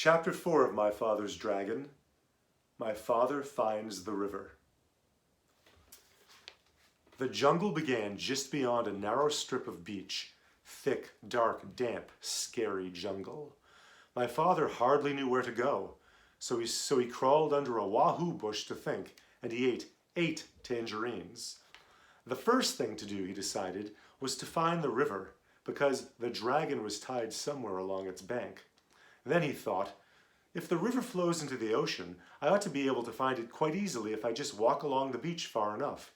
Chapter 4 of My Father's Dragon. My Father Finds the River. The jungle began just beyond a narrow strip of beach. Thick, dark, damp, scary jungle. My father hardly knew where to go, so he crawled under a wahoo bush to think, and he ate 8 tangerines. The first thing to do, he decided, was to find the river, because the dragon was tied somewhere along its bank. Then he thought, if the river flows into the ocean, I ought to be able to find it quite easily if I just walk along the beach far enough.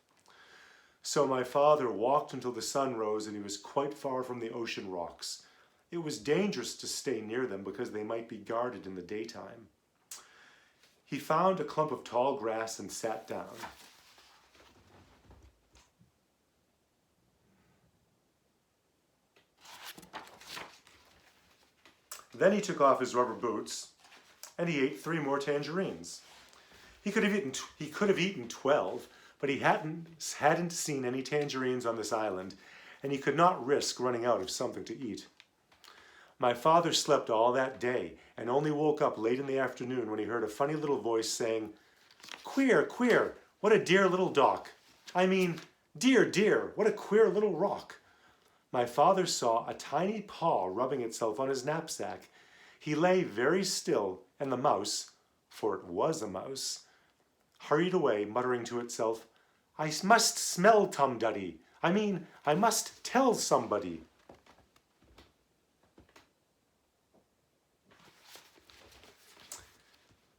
So my father walked until the sun rose and he was quite far from the ocean rocks. It was dangerous to stay near them because they might be guarded in the daytime. He found a clump of tall grass and sat down. Then he took off his rubber boots and he ate 3 more tangerines. He could have eaten 12, but he hadn't seen any tangerines on this island, and he could not risk running out of something to eat. My father slept all that day and only woke up late in the afternoon when he heard a funny little voice saying, "Queer, queer, what a dear little dock. I mean, dear, dear, what a queer little rock." My father saw a tiny paw rubbing itself on his knapsack. He lay very still, and the mouse, for it was a mouse, hurried away, muttering to itself, "I must smell Tum-Duddy. I must tell somebody."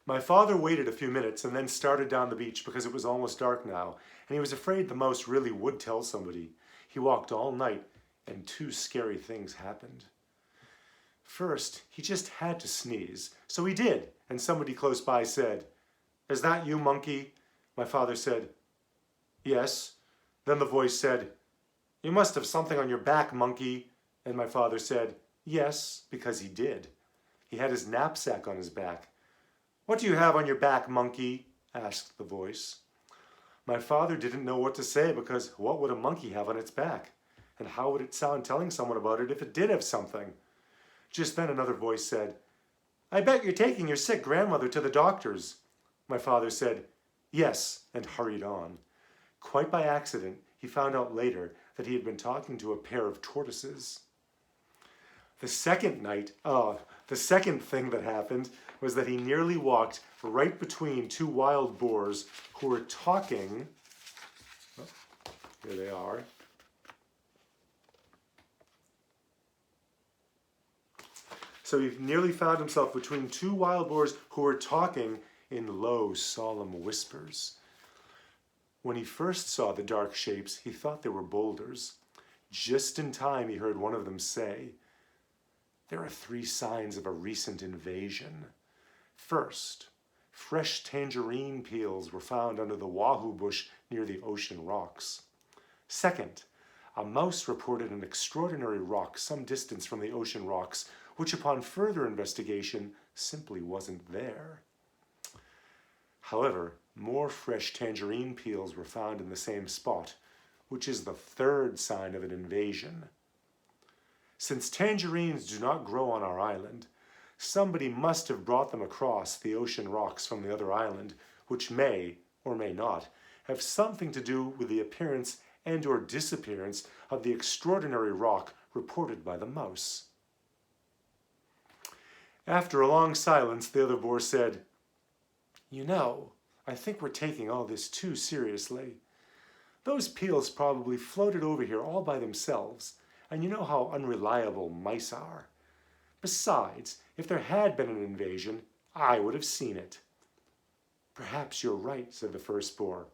My father waited a few minutes and then started down the beach because it was almost dark now, and he was afraid the mouse really would tell somebody. He walked all night, and 2 scary things happened. First, he just had to sneeze, so he did, and somebody close by said, "Is that you, monkey?" My father said, "Yes." Then the voice said, "You must have something on your back, monkey." And my father said, "Yes," because he did. He had his knapsack on his back. "What do you have on your back, monkey?" asked the voice. My father didn't know what to say because what would a monkey have on its back? And how would it sound telling someone about it if it did have something? Just then another voice said, "I bet you're taking your sick grandmother to the doctor's." My father said, "Yes," and hurried on. Quite by accident, he found out later that he had been talking to a pair of tortoises. The second thing that happened was that he nearly walked right between 2 wild boars who were talking. Oh, here they are. So he nearly found himself between 2 wild boars who were talking in low, solemn whispers. When he first saw the dark shapes, he thought they were boulders. Just in time, he heard one of them say, "There are 3 signs of a recent invasion. First, fresh tangerine peels were found under the wahoo bush near the ocean rocks. Second, a mouse reported an extraordinary rock some distance from the ocean rocks, which upon further investigation simply wasn't there. However, more fresh tangerine peels were found in the same spot, which is the 3rd sign of an invasion. Since tangerines do not grow on our island, somebody must have brought them across the ocean rocks from the other island, which may, or may not, have something to do with the appearance and or disappearance of the extraordinary rock reported by the mouse." After a long silence, the other boar said, "You know, I think we're taking all this too seriously. Those peels probably floated over here all by themselves, and you know how unreliable mice are. Besides, if there had been an invasion, I would have seen it." "Perhaps you're right," said the first boar.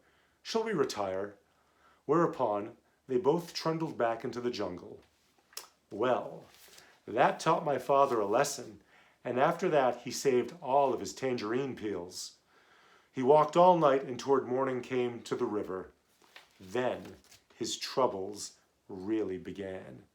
"Shall we retire?" Whereupon, they both trundled back into the jungle. Well, that taught my father a lesson, and after that he saved all of his tangerine peels. He walked all night and toward morning came to the river. Then his troubles really began.